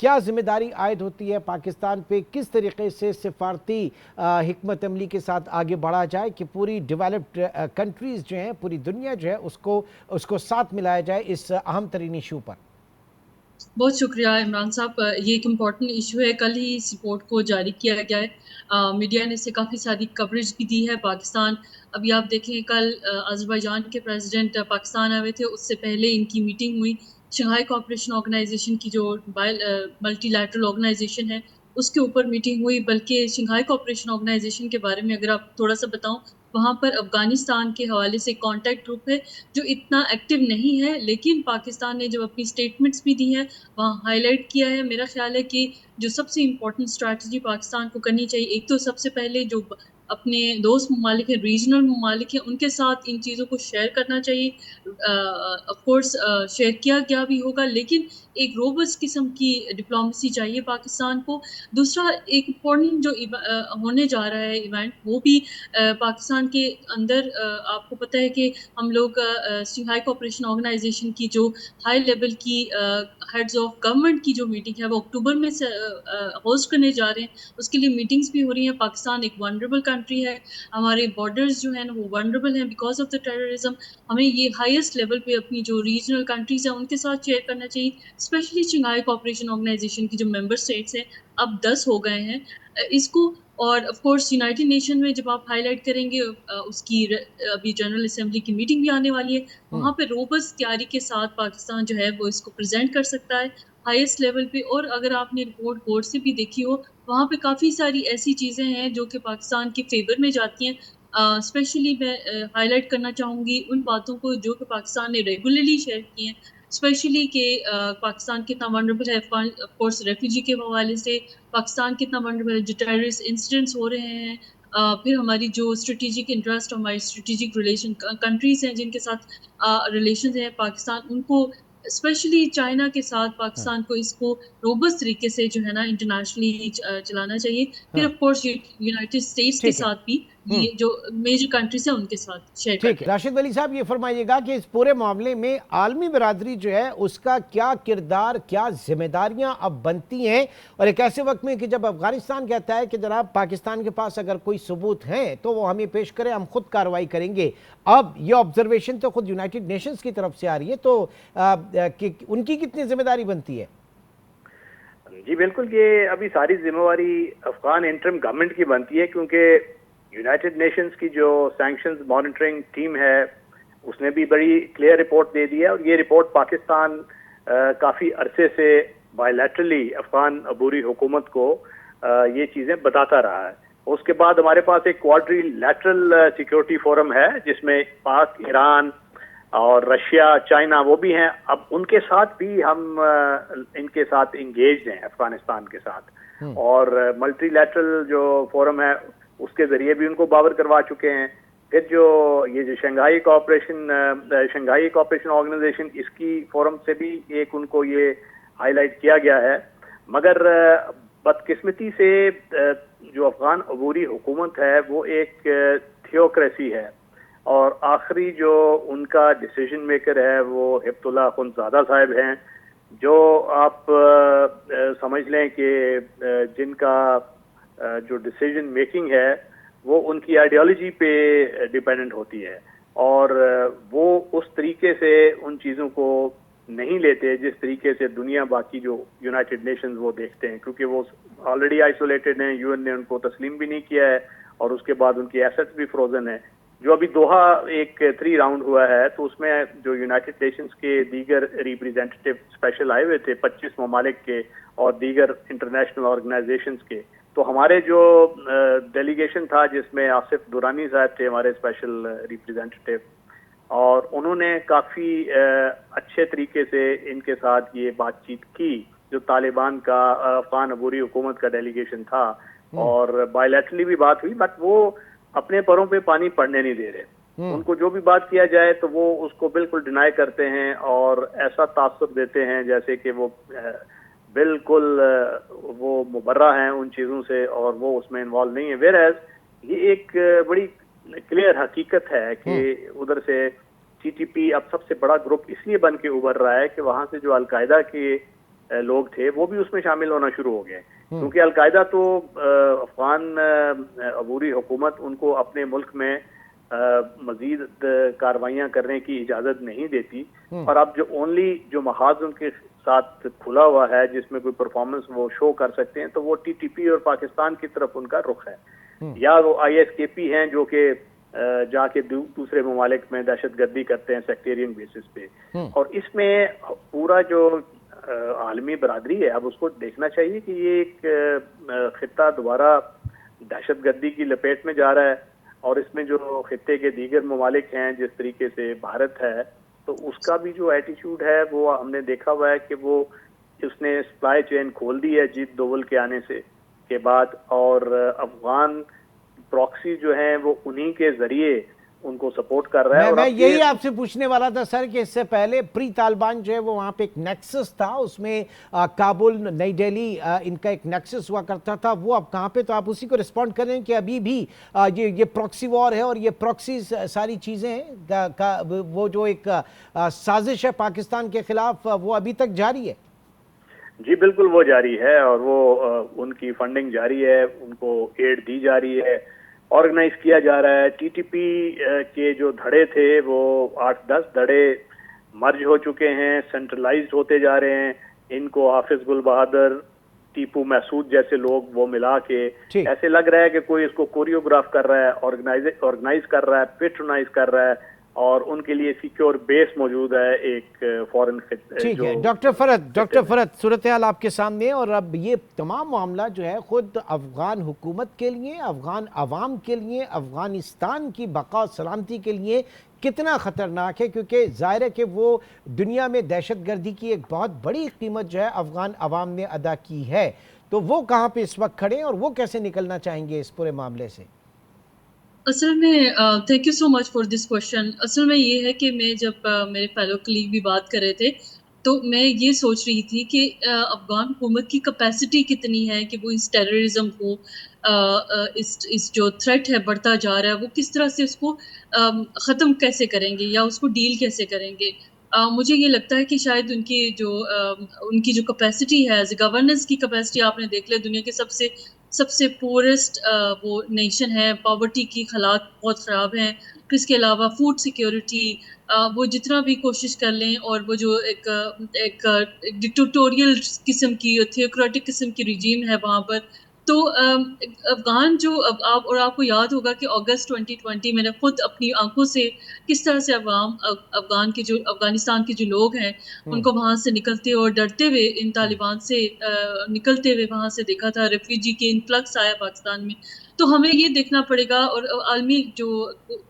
क्या जिम्मेदारी आयद होती है पाकिस्तान पे, किस तरीके से सिफारती हिकमत अमली के साथ आगे बढ़ा जाए कि पूरी डेवलप्ड कंट्रीज़ जो हैं, पूरी दुनिया जो है उसको उसको साथ मिलाया जाए इस अहम तरीन इशू पर। बहुत शुक्रिया इमरान साहब। ये एक इम्पॉर्टेंट इशू है। कल ही इस रिपोर्ट को जारी किया गया है। मीडिया ने इससे काफ़ी सारी कवरेज भी दी है। पाकिस्तान, अभी आप देखें, कल अज़रबैजान के प्रेसिडेंट पाकिस्तान आए थे। उससे पहले इनकी मीटिंग हुई। शंघाई कोऑपरेशन ऑर्गेनाइजेशन की जो मल्टीलैटरल ऑर्गेनाइजेशन है, उसके ऊपर मीटिंग हुई। बल्कि शंघाई कोऑपरेशन ऑर्गेनाइजेशन के बारे में अगर आप थोड़ा सा बताऊं, वहाँ पर अफगानिस्तान के हवाले से कॉन्टैक्ट ग्रुप है जो इतना एक्टिव नहीं है, लेकिन पाकिस्तान ने जब अपनी स्टेटमेंट्स भी दी हैं वहाँ हाईलाइट किया है। मेरा ख्याल है कि जो सबसे इम्पोर्टेंट स्ट्रैटेजी पाकिस्तान को करनी चाहिए, एक तो सबसे पहले जो अपने दोस्त ममालिक हैं, रीजनल ममालिक हैं, उनके साथ इन चीज़ों को शेयर करना चाहिए। ऑफ कोर्स शेयर किया गया भी होगा, लेकिन एक रोबस्ट किस्म की डिप्लोमेसी चाहिए पाकिस्तान को। दूसरा एक इम्पोर्टेंट जो होने जा रहा है इवेंट, वो भी पाकिस्तान के अंदर, आपको पता है कि हम लोग शंघाई कोऑपरेशन ऑर्गेनाइजेशन की जो हाई लेवल की हेड्स ऑफ गवर्नमेंट की जो मीटिंग है वो अक्टूबर में होस्ट करने जा रहे हैं। उसके लिए मीटिंग्स भी हो रही हैं। पाकिस्तान एक वनरेबल कंट्री है। हमारे बॉर्डर्स जो हैं वो वनरेबल हैं बिकॉज ऑफ द टेररिज्म। हमें ये हाईएस्ट लेवल पे अपनी जो रीजनल कंट्रीज हैं उनके साथ शेयर करना चाहिए। स्पेशली शंघाई कोऑपरेशन ऑर्गेनाइजेशन की जो मेंबर स्टेट्स हैं, अब 10 हो गए हैं। इसको, और ऑफ कोर्स यूनाइटेड नेशन में जब आप हाईलाइट करेंगे, उसकी अभी जनरल असेंबली की मीटिंग भी आने वाली है, वहाँ पे रोबस्ट तैयारी के साथ पाकिस्तान जो है वो इसको प्रेजेंट कर सकता है हाईएस्ट लेवल पे। और अगर आपने रिपोर्ट गौर से भी देखी हो, वहाँ पे काफ़ी सारी ऐसी चीज़ें हैं जो कि पाकिस्तान के फेवर में जाती हैं। स्पेशली मैं हाईलाइट करना चाहूँगी उन बातों को जो कि पाकिस्तान ने रेगुलरली शेयर की हैं। स्पेशली कि पाकिस्तान कितना वनरेबल है ऑफ कोर्स रेफ्यूजी के हवाले से, पाकिस्तान कितना वनरेबल है, जो टेररिस्ट इंसिडेंट्स हो रहे हैं, फिर हमारी जो स्ट्रेटेजिक इंटरेस्ट, हमारी स्ट्रेटेजिक रिलेशन कंट्रीज हैं जिनके साथ रिलेशन है पाकिस्तान, उनको स्पेशली चाइना के साथ हाँ पाकिस्तान को इसको रोबस्ट तरीके से जो है ना इंटरनेशनली चलाना चाहिए। फिर हाँ, ऑफ कोर्स यूनाइटेड स्टेट्स के ठीक है। साथ भी ये जो मेजर कंट्रीज हैं उनके साथ शेयर ठीक है करते हैं। राशिद अली साहब, ये फरमाइएगा कि इस पूरे मामले में आलमी बरादरी जो है उसका क्या किरदार, क्या जिम्मेदारियां अब बनती हैं, और एक ऐसे वक्त में कि जब अफगानिस्तान कहता है कि जनाब पाकिस्तान के पास अगर कोई सबूत हैं तो वो हमें पेश करें, हम खुद कार्रवाई करेंगे। अब ये ऑब्जर्वेशन तो खुद यूनाइटेड नेशंस की तरफ से आ रही है, तो कि उनकी कितनी जिम्मेदारी बनती है? जी बिल्कुल, ये अभी सारी जिम्मेवारी अफगान इंटरिम गवर्नमेंट की बनती है, क्योंकि यूनाइटेड नेशंस की जो सैंक्शंस मॉनिटरिंग टीम है उसने भी बड़ी क्लियर रिपोर्ट दे दी है, और ये रिपोर्ट पाकिस्तान काफ़ी अरसे से बायलैटरली अफगान अबूरी हुकूमत को ये चीज़ें बताता रहा है। उसके बाद हमारे पास एक क्वाड्रिलैटरल सिक्योरिटी फोरम है जिसमें पाक, ईरान और रशिया, चाइना वो भी हैं। अब उनके साथ भी हम इनके साथ इंगेज हैं अफगानिस्तान के साथ, और मल्टीलैटरल जो फोरम है उसके जरिए भी उनको बावर करवा चुके हैं। फिर जो ये जो शंघाई कोऑपरेशन ऑर्गेनाइजेशन, इसकी फोरम से भी एक उनको ये हाईलाइट किया गया है। मगर बदकिस्मती से जो अफगान अबूरी हुकूमत है वो एक थियोक्रेसी है, और आखिरी जो उनका डिसीजन मेकर है वो हिब्तुल्लाह अखुंज़ादा साहब हैं, जो आप समझ लें कि जिनका जो डिसीजन मेकिंग है वो उनकी आइडियोलॉजी पे डिपेंडेंट होती है, और वो उस तरीके से उन चीज़ों को नहीं लेते जिस तरीके से दुनिया, बाकी जो यूनाइटेड नेशंस वो देखते हैं, क्योंकि वो ऑलरेडी आइसोलेटेड हैं। यूएन ने उनको तस्लीम भी नहीं किया है, और उसके बाद उनकी एसेट्स भी फ्रोजन है। जो अभी दोहा एक 3 राउंड हुआ है तो उसमें जो यूनाइटेड नेशंस के दीगर रिप्रेजेंटेटिव स्पेशल आए हुए थे 25 ममालिक के और दीगर इंटरनेशनल ऑर्गेनाइजेशंस के, तो हमारे जो डेलीगेशन था जिसमें आसिफ दुरानी साहब थे हमारे स्पेशल रिप्रेजेंटेटिव, और उन्होंने काफ़ी अच्छे तरीके से इनके साथ ये बातचीत की। जो तालिबान का अफगान अबूरी हुकूमत का डेलीगेशन था, और बायलैटरली भी बात हुई, बट वो अपने पैरों पे पानी पड़ने नहीं दे रहे। उनको जो भी बात किया जाए तो वो उसको बिल्कुल डिनाई करते हैं, और ऐसा तासुर देते हैं जैसे कि वो बिल्कुल वो मुबर्रा हैं उन चीज़ों से, और वो उसमें इन्वॉल्व नहीं है। वेयरएज ये एक बड़ी क्लियर हकीकत है कि उधर से टीटीपी अब सबसे बड़ा ग्रुप इसलिए बन के उभर रहा है कि वहाँ से जो अलकायदा के लोग थे वो भी उसमें शामिल होना शुरू हो गए, क्योंकि अलकायदा तो अफगान अबूरी हुकूमत उनको अपने मुल्क में मजीद कार्रवाइयाँ करने की इजाज़त नहीं देती। और अब जो ओनली जो महाज उनके साथ खुला हुआ है जिसमें कोई परफॉर्मेंस वो शो कर सकते हैं, तो वो टीटीपी और पाकिस्तान की तरफ उनका रुख है, या वो ISKP हैं जो कि जाके दूसरे ममालिक में दहशतगर्दी करते हैं सेक्टेरियन बेसिस पे। और इसमें पूरा जो आलमी बरादरी है अब उसको देखना चाहिए कि ये एक खित्ता दोबारा दहशतगर्दी की लपेट में जा रहा है, और इसमें जो खित्ते के दीगर ममालिक हैं जिस तरीके से भारत है, तो उसका भी जो एटीट्यूड है वो हमने देखा हुआ है कि वो उसने सप्लाई चेन खोल दी है अजीत दोवल के आने से के बाद, और अफगान प्रॉक्सी जो हैं वो उन्हीं के जरिए उनको सपोर्ट कर रहा है। मैं यही आपसे पूछने वाला था सर कि इससे पहले प्री तालिबान जो है वो वहाँ पे एक नेक्सस था, उसमें काबुल, नई दिल्ली, इनका एक नेक्सस हुआ करता था, वो अब कहाँ पे? तो आप उसी को रिस्पॉन्ड करें कि अभी भी ये प्रॉक्सी वॉर है और ये प्रॉक्सी सारी चीज़ें हैं वो जो एक साजिश है पाकिस्तान के खिलाफ वो अभी तक जारी है? जी बिल्कुल वो जारी है, और वो उनकी फंडिंग जारी है, उनको एड दी जा रही है, ऑर्गेनाइज किया जा रहा है। टीटीपी के जो धड़े थे वो 8-10 धड़े मर्ज हो चुके हैं, सेंट्रलाइज्ड होते जा रहे हैं। इनको हाफिज गुल बहादुर, टीपू महसूद जैसे लोग वो मिला के ऐसे लग रहा है कि कोई इसको कोरियोग्राफ कर रहा है, ऑर्गेनाइज कर रहा है, पेट्रोनाइज कर रहा है, और उनके लिए सिक्योर बेस मौजूद है एक फॉरेन। ठीक है डॉक्टर फरहद, सूरत हाल आपके सामने। और अब ये तमाम मामला जो है खुद अफगान हुकूमत के लिए, अफगान अवाम के लिए, अफगानिस्तान की बका सलामती के लिए कितना ख़तरनाक है, क्योंकि ज़ाहिर है कि वो दुनिया में दहशतगर्दी की एक बहुत बड़ी कीमत जो है अफगान अवाम ने अदा की है। तो वो कहाँ पे इस वक्त खड़े हैं और वो कैसे निकलना चाहेंगे इस पूरे मामले से? असल में thank you so much for this question. असल में ये है कि मैं जब मेरे फेलो कलीग भी बात कर रहे थे, तो मैं ये सोच रही थी कि अफगान हुकूमत की कैपेसिटी कितनी है कि वो इस टेररिज्म को, इस जो थ्रेट है बढ़ता जा रहा है, वो किस तरह से उसको ख़त्म कैसे करेंगे या उसको डील कैसे करेंगे। मुझे ये लगता है कि शायद उनकी जो कैपेसिटी है एज गवर्नेंस की कैपेसिटी, आपने देख लिया दुनिया के सबसे पोरेस्ट वो नेशन है, पॉवर्टी की हालात बहुत ख़राब हैं। फिर इसके अलावा फूड सिक्योरिटी, वो जितना भी कोशिश कर लें, और वो जो एक डिक्टेटोरियल किस्म की, थियोक्रेटिक किस्म की रिजीम है वहाँ पर। तो अफगान जो आपको याद होगा कि अगस्त 2020 मैंने खुद अपनी आंखों से किस तरह से अफगानिस्तान के जो लोग हैं उनको वहाँ से निकलते और डरते हुए इन तालिबान से निकलते हुए वहाँ से देखा था। रेफ्यूजी के इन्फ्लक्स आया पाकिस्तान में। तो हमें ये देखना पड़ेगा, और आलमी जो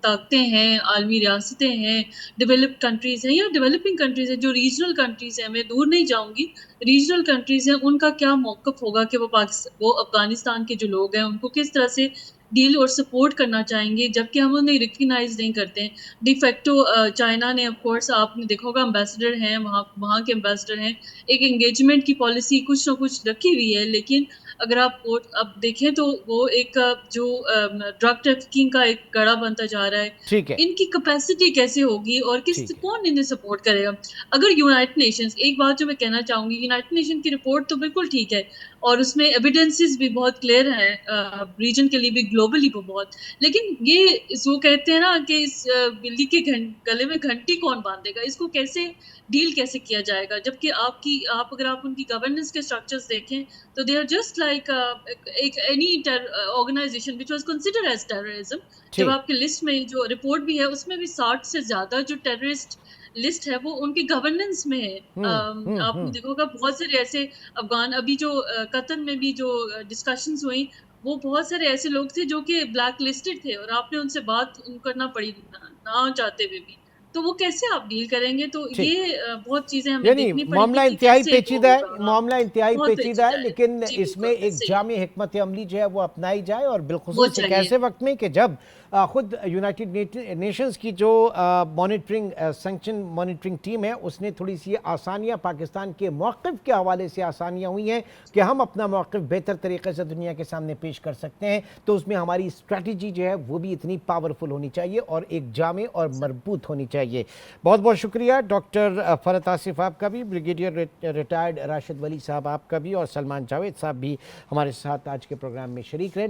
ताकतें हैं, आलमी रियासतें हैं, डेवलप्ड कंट्रीज़ हैं या डेवलपिंग कंट्रीज़ हैं, जो रीजनल कंट्रीज़ हैं, मैं दूर नहीं जाऊँगी, रीजनल कंट्रीज़ हैं, उनका क्या मौक़िफ़ होगा कि वो अफ़गानिस्तान के जो लोग हैं उनको किस तरह से डील और सपोर्ट करना चाहेंगे, जबकि हम उन्हें रिकग्नाइज़ नहीं करते हैं। डिफेक्टो चाइना ने, ऑफ कोर्स आपने देखा होगा, एम्बेसडर हैं वहाँ के एम्बेसडर हैं, एक एंगेजमेंट की पॉलिसी कुछ ना कुछ रखी हुई है, लेकिन अगर आप अब देखें तो वो एक जो ड्रग ट्रैफिकिंग का एक गड़ा बनता जा रहा है। ठीक है, इनकी कैपेसिटी कैसे होगी और कौन इन्हें सपोर्ट करेगा? अगर यूनाइटेड नेशंस, एक बात जो मैं कहना चाहूँगी, यूनाइटेड नेशन की रिपोर्ट तो बिल्कुल ठीक है और उसमें एविडेंसेस भी बहुत क्लियर हैं, रीजन के लिए भी, ग्लोबली भी बहुत, लेकिन ये वो कहते हैं ना कि इस बिल्ली के गले में घंटी कौन बांधेगा, इसको कैसे डील कैसे किया जाएगा? जबकि अगर आप उनकी गवर्नेंस के स्ट्रक्चर्स देखें तो दे आर जस्ट लाइक एक any organization which was considered as terrorism. जब आपके लिस्ट में जो रिपोर्ट भी है उसमें भी 60 से ज्यादा जो टेररिस्ट लिस्ट है वो उनकी गवर्नेंस में है। आपने देखोगा बहुत सारे ऐसे अफगान, अभी जो कतर में भी जो डिस्कशंस हुई, वो बहुत सारे ऐसे लोग थे जो कि ब्लैक लिस्टेड थे और आपने उनसे बात करना पड़ी ना चाहते हुए भी। तो वो कैसे आप डील करेंगे? तो ये बहुत चीजें हमें देखनी पड़ेगी। मामला इंतहाई पेचीदा है, लेकिन इसमें एक जामी हिकमत अमली जो है वो अपनाई जाए, और बिलखुसूस एक ऐसे वक्त में कि जब खुद यूनाइटेड नेशंस की जो मॉनिटरिंग सैंक्शन मॉनिटरिंग टीम है उसने थोड़ी सी आसानियां पाकिस्तान के मौक़िफ़ के हवाले से आसानियां हुई हैं कि हम अपना मौक़िफ़ बेहतर तरीके से दुनिया के सामने पेश कर सकते हैं। तो उसमें हमारी स्ट्रैटेजी जो है वो भी इतनी पावरफुल होनी चाहिए और एक जामे और मजबूत होनी चाहिए। बहुत बहुत शुक्रिया डॉक्टर फ़रत आसिफ आपका भी, ब्रिगेडियर रिटायर्ड राशिद वली साहब आपका भी, और सलमान जावेद साहब भी हमारे साथ आज के प्रोग्राम में शरीक रहे।